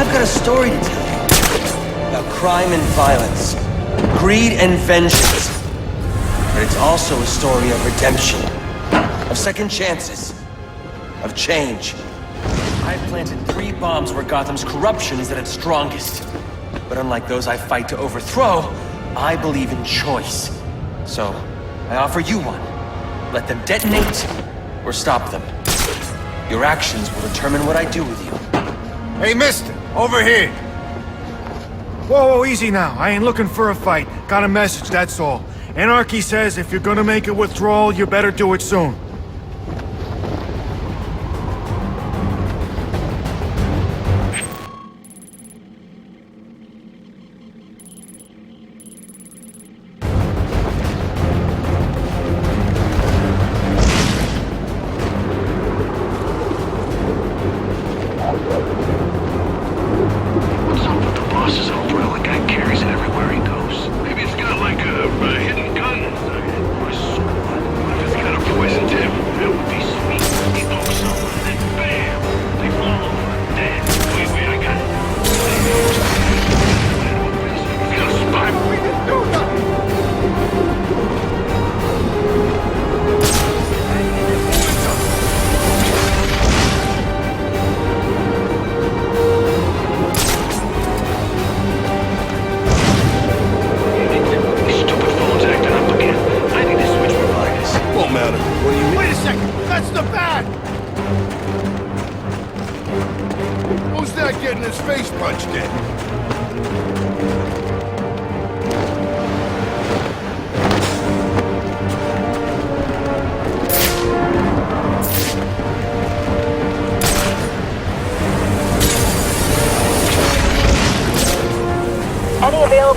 I've got a story to tell you about crime and violence, greed and vengeance. But it's also a story of redemption, of second chances, of change. I've planted 3 bombs where Gotham's corruption is at its strongest. But unlike those I fight to overthrow, I believe in choice. So, I offer you one. Let them detonate, or stop them. Your actions will determine what I do with you. Hey, mister, over here. Whoa, easy now. I ain't looking for a fight. Got a message, that's all. Anarchy says if you're gonna make a withdrawal, you better do it soon.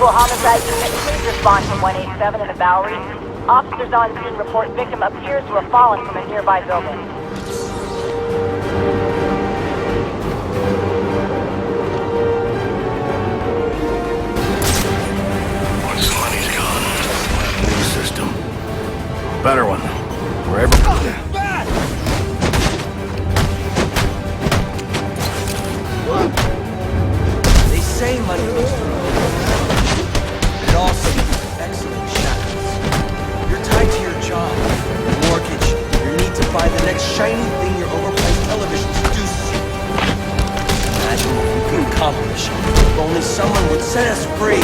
Homicide unit, please respond to 187 in the Bowery. Officers on scene report victim appears to have fallen from a nearby building. Once the money's gone, new system. Better one. Wherever. They say money goes through. It all seems excellent shackles. You're tied to your job, your mortgage, your need to buy the next shiny thing your overpriced television seduces you. Imagine what we could accomplish if only someone would set us free.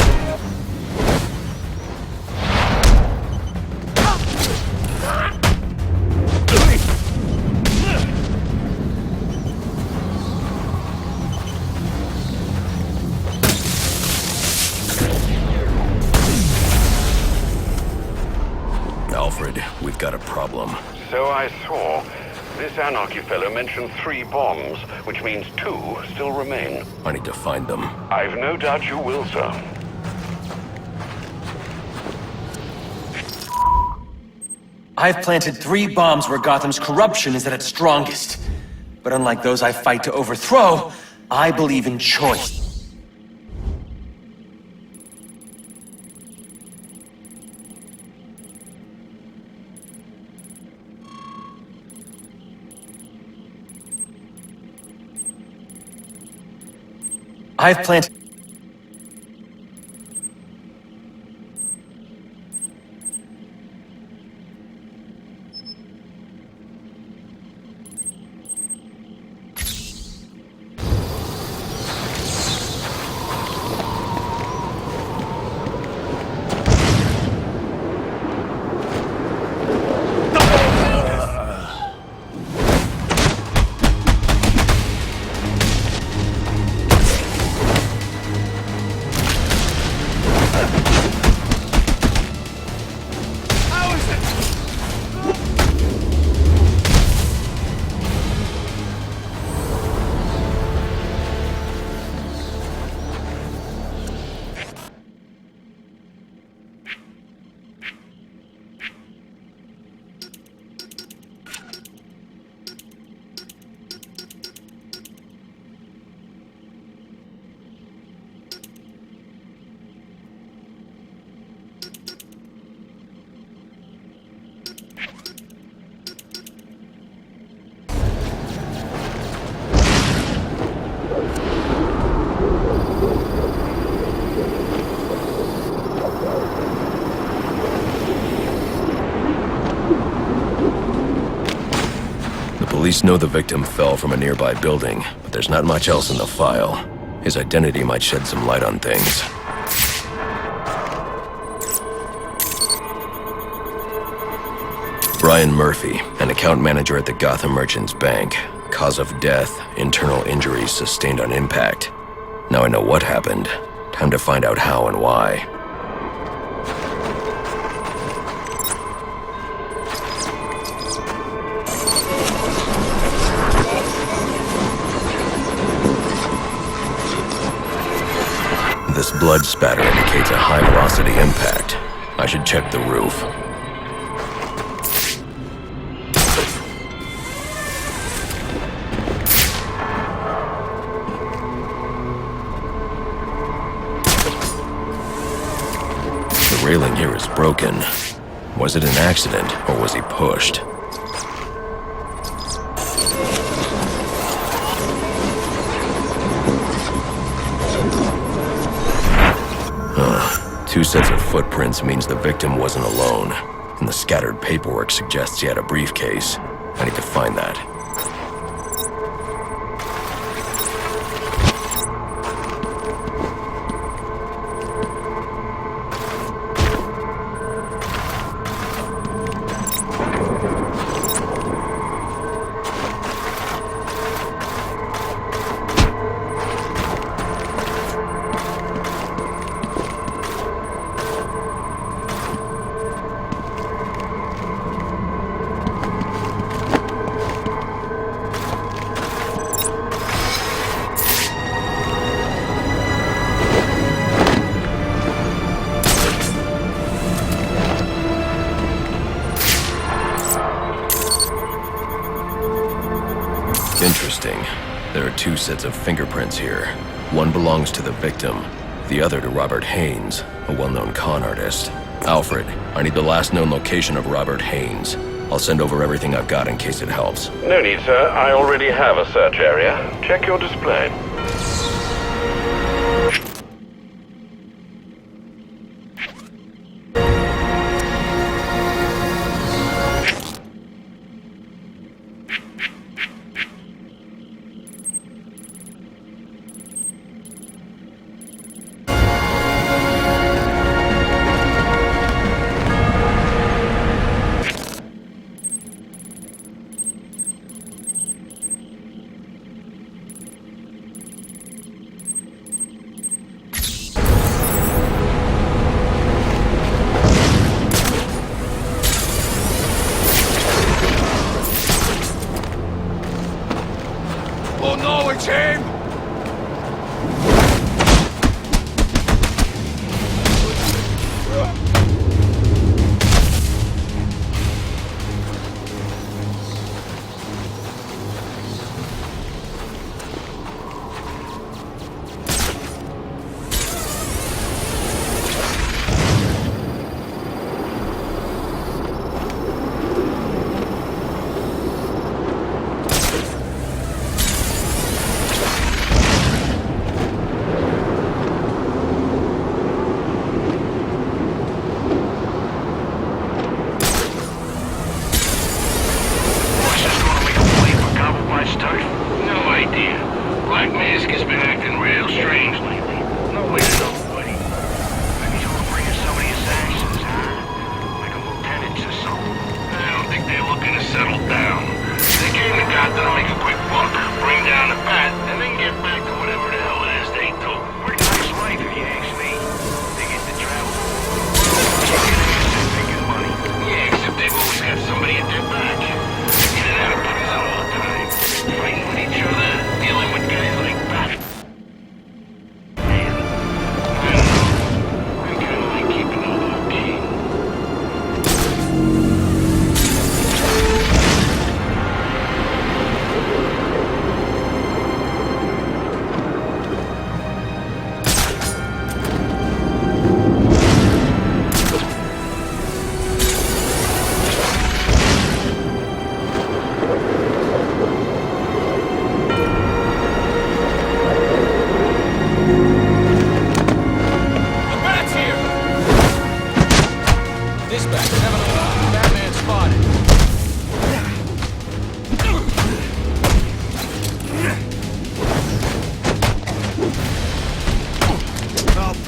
We've got a problem. So I saw. This anarchy fellow mentioned 3 bombs, which means 2 still remain. I need to find them. I've no doubt you will, sir. I've planted 3 bombs where Gotham's corruption is at its strongest. But unlike those I fight to overthrow, I believe in choice. I've planted... Police know the victim fell from a nearby building, but there's not much else in the file. His identity might shed some light on things. Brian Murphy, an account manager at the Gotham Merchants Bank. Cause of death, internal injuries sustained on impact. Now I know what happened. Time to find out how and why. This blood spatter indicates a high-velocity impact. I should check the roof. The railing here is broken. Was it an accident, or was he pushed? Two sets of footprints means the victim wasn't alone, and the scattered paperwork suggests he had a briefcase. I need to find that. Interesting. There are two sets of fingerprints here. One belongs to the victim, the other to Robert Haynes, a well-known con artist. Alfred, I need the last known location of Robert Haynes. I'll send over everything I've got in case it helps. No need, sir. I already have a search area. Check your display.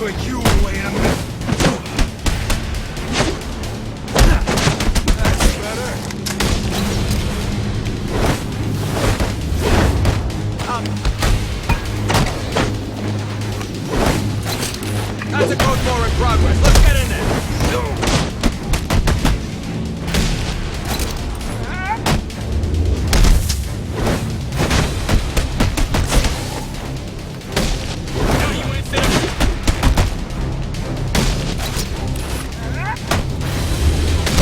for you in a minute. That's better. That's a code 4 in progress. Let's get in there.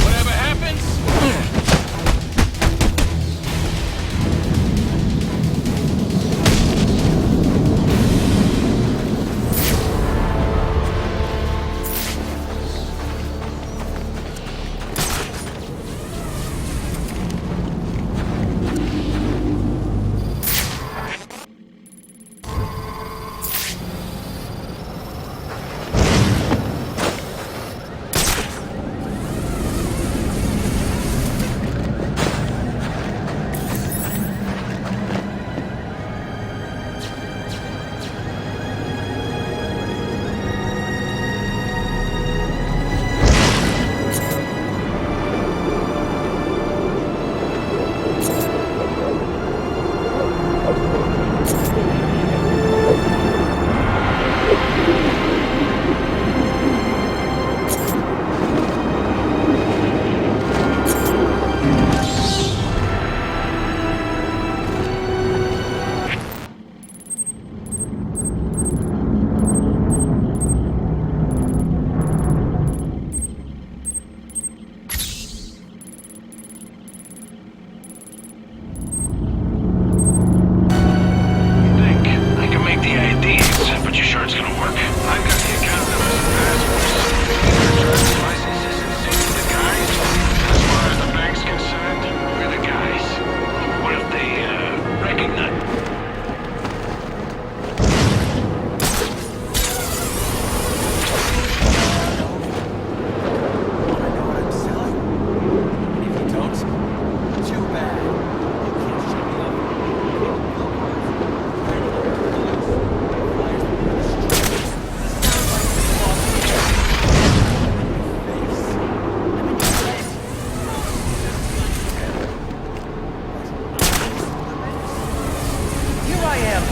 Whatever happens.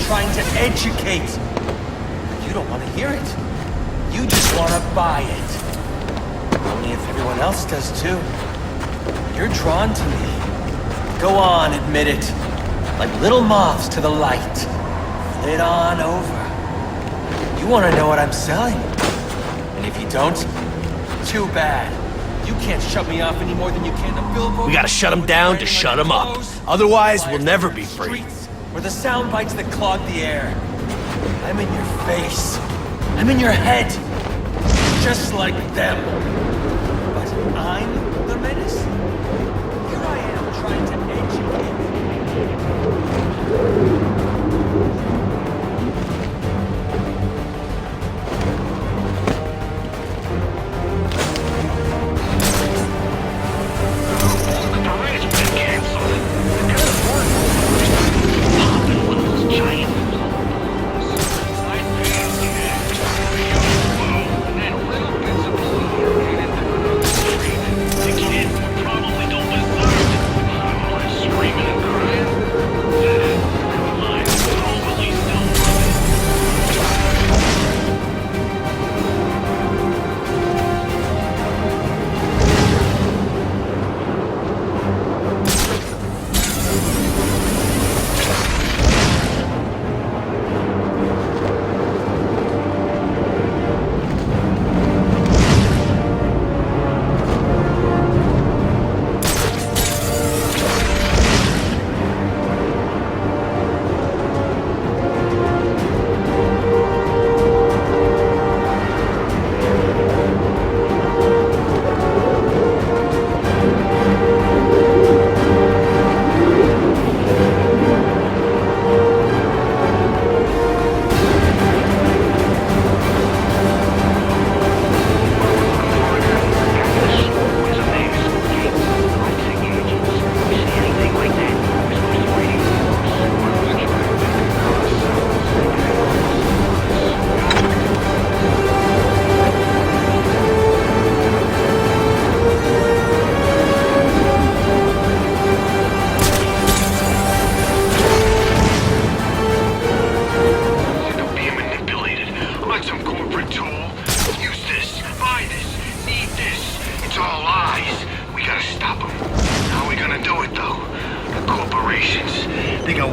Trying to educate. You don't want to hear it. You just want to buy it. Only if everyone else does too. You're drawn to me. Go on, admit it. Like little moths to the light. Flit on over. You want to know what I'm selling. And if you don't, too bad. You can't shut me off any more than you can the billboard. We gotta shut 'em down to shut 'em up. Otherwise, we'll never be free. Where the sound bites that clog the air. I'm in your face. I'm in your head. Just like them. But I'm the menace? Here I am trying to educate.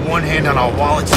one hand on our wallets.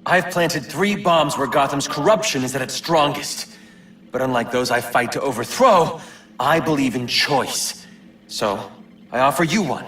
I've planted 3 bombs where Gotham's corruption is at its strongest. But unlike those I fight to overthrow, I believe in choice. So, I offer you one.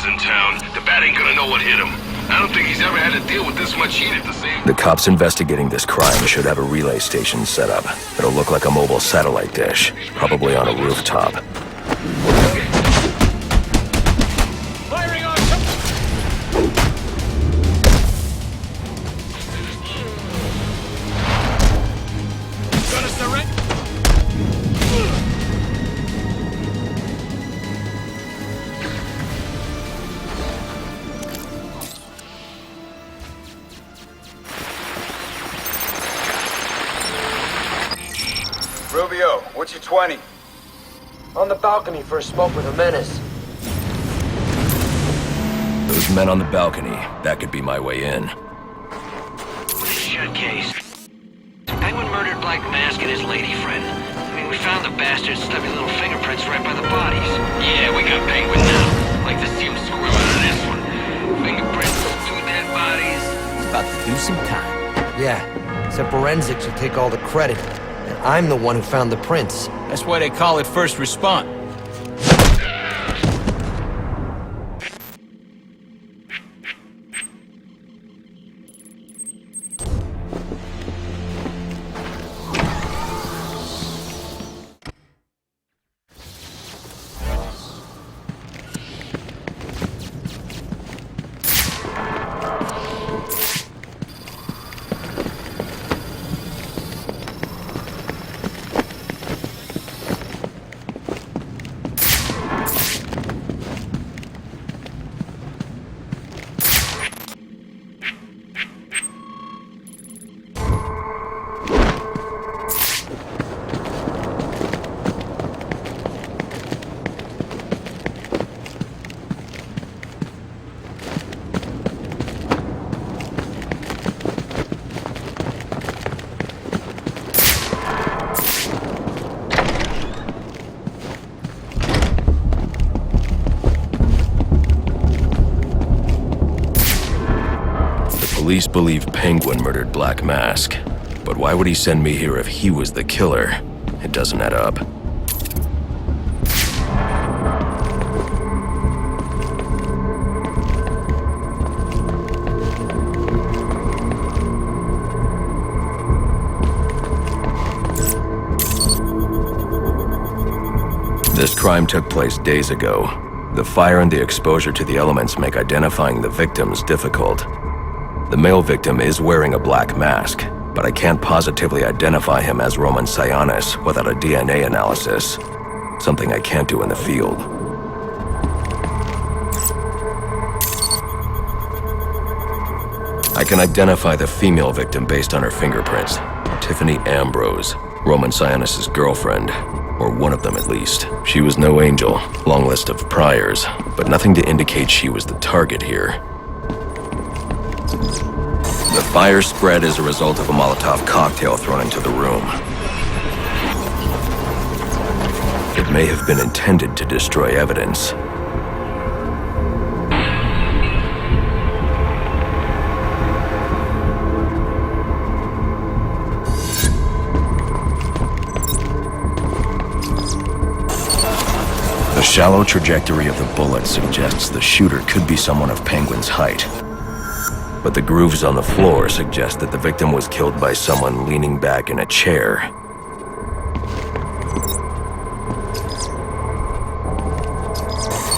In town, the bat ain't gonna know what hit him. I don't think he's ever had to deal with this much heat at the same. The cops investigating this crime should have a relay station set up. It'll look like a mobile satellite dish, probably on a rooftop. Firing on! Gonna surrender! Rubio, what's your 20? On the balcony for a smoke with a menace. Those men on the balcony, that could be my way in. Shut case. Penguin murdered Black Mask and his lady friend. I mean, we found the bastards stubby little fingerprints right by the bodies. Yeah, we got Penguin now. Like to see him screw out of this one. Fingerprints, 2 dead bodies. About to do some time. Yeah, except forensics will take all the credit. And I'm the one who found the prints. That's why they call it first response. Police believe Penguin murdered Black Mask. But why would he send me here if he was the killer? It doesn't add up. This crime took place days ago. The fire and the exposure to the elements make identifying the victims difficult. The male victim is wearing a black mask, but I can't positively identify him as Roman Sionis without a DNA analysis. Something I can't do in the field. I can identify the female victim based on her fingerprints. Tiffany Ambrose, Roman Sionis' girlfriend. or one of them at least. She was no angel, long list of priors, but nothing to indicate she was the target here. The fire spread as a result of a Molotov cocktail thrown into the room. It may have been intended to destroy evidence. The shallow trajectory of the bullet suggests the shooter could be someone of Penguin's height. But the grooves on the floor suggest that the victim was killed by someone leaning back in a chair.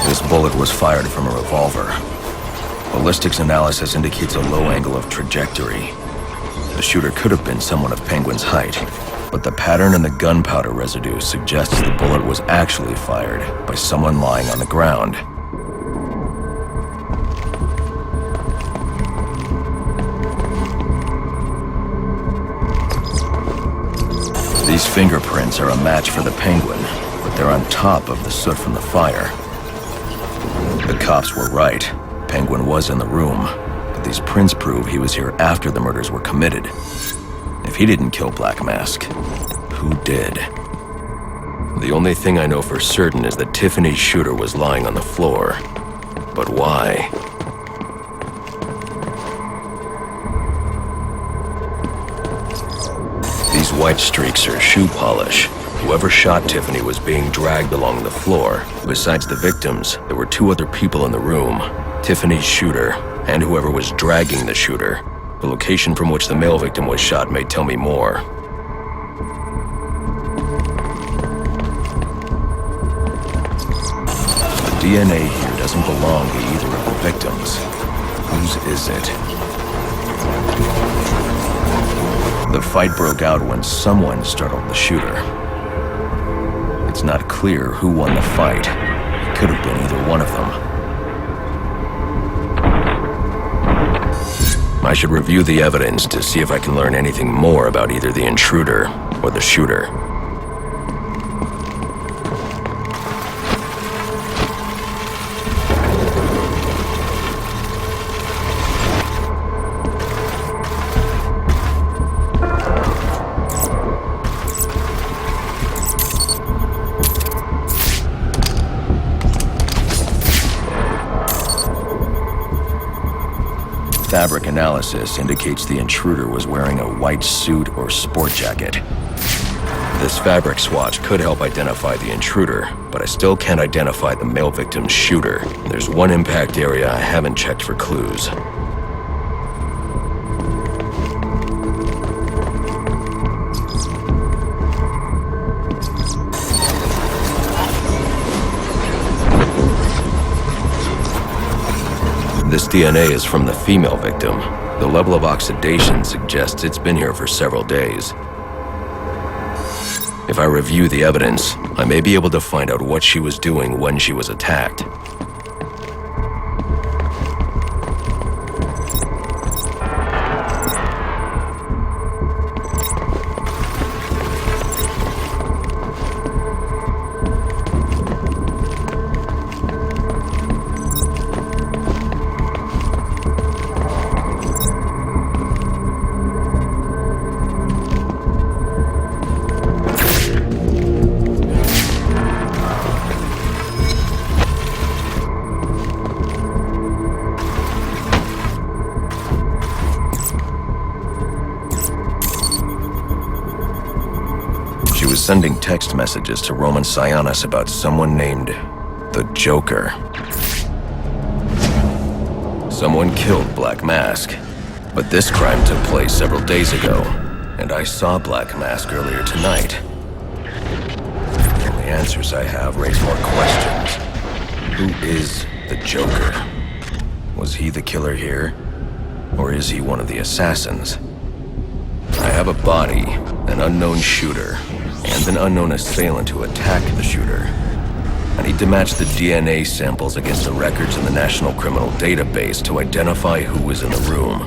This bullet was fired from a revolver. Ballistics analysis indicates a low angle of trajectory. The shooter could have been someone of Penguin's height, but the pattern in the gunpowder residue suggests the bullet was actually fired by someone lying on the ground. These fingerprints are a match for the Penguin, but they're on top of the soot from the fire. The cops were right. Penguin was in the room, but these prints prove he was here after the murders were committed. If he didn't kill Black Mask, who did? The only thing I know for certain is that Tiffany's shooter was lying on the floor. But why? These white streaks are shoe polish. Whoever shot Tiffany was being dragged along the floor. Besides the victims, there were two other people in the room. Tiffany's shooter, and whoever was dragging the shooter. The location from which the male victim was shot may tell me more. The DNA here doesn't belong to either of the victims. Whose is it? The fight broke out when someone startled the shooter. It's not clear who won the fight. It could have been either one of them. I should review the evidence to see if I can learn anything more about either the intruder or the shooter. Fabric analysis indicates the intruder was wearing a white suit or sport jacket. This fabric swatch could help identify the intruder, but I still can't identify the male victim's shooter. There's one impact area I haven't checked for clues. This DNA is from the female victim. The level of oxidation suggests it's been here for several days. If I review the evidence, I may be able to find out what she was doing when she was attacked. She was sending text messages to Roman Sionis about someone named the Joker. Someone killed Black Mask, but this crime took place several days ago, and I saw Black Mask earlier tonight. The only answers I have raise more questions. Who is the Joker? Was he the killer here? Or is he one of the assassins? I have a body, an unknown shooter, and an unknown assailant who attacked the shooter. I need to match the DNA samples against the records in the National Criminal Database to identify who was in the room.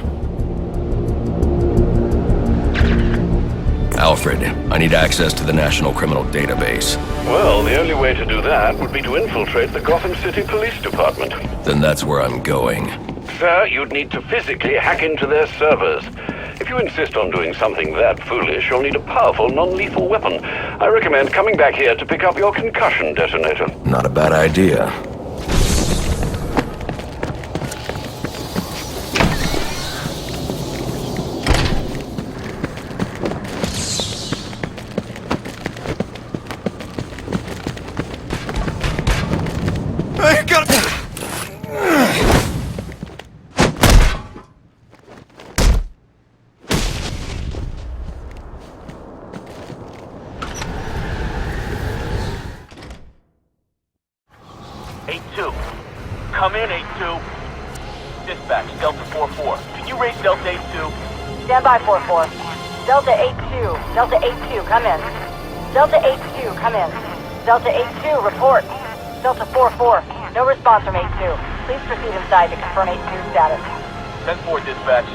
Alfred, I need access to the National Criminal Database. Well, the only way to do that would be to infiltrate the Gotham City Police Department. Then that's where I'm going. Sir, you'd need to physically hack into their servers. If you insist on doing something that foolish, you'll need a powerful, non-lethal weapon. I recommend coming back here to pick up your concussion detonator. Not a bad idea. I got it! Come in, 8-2. Dispatch, Delta 4-4. Can you raise Delta 8-2? Stand by, 4-4. Delta 8-2. Delta 8-2, come in. Delta 8-2, come in. Delta 8-2, report. Delta 4-4. No response from 8-2. Please proceed inside to confirm 8-2 status. 10-4, dispatch.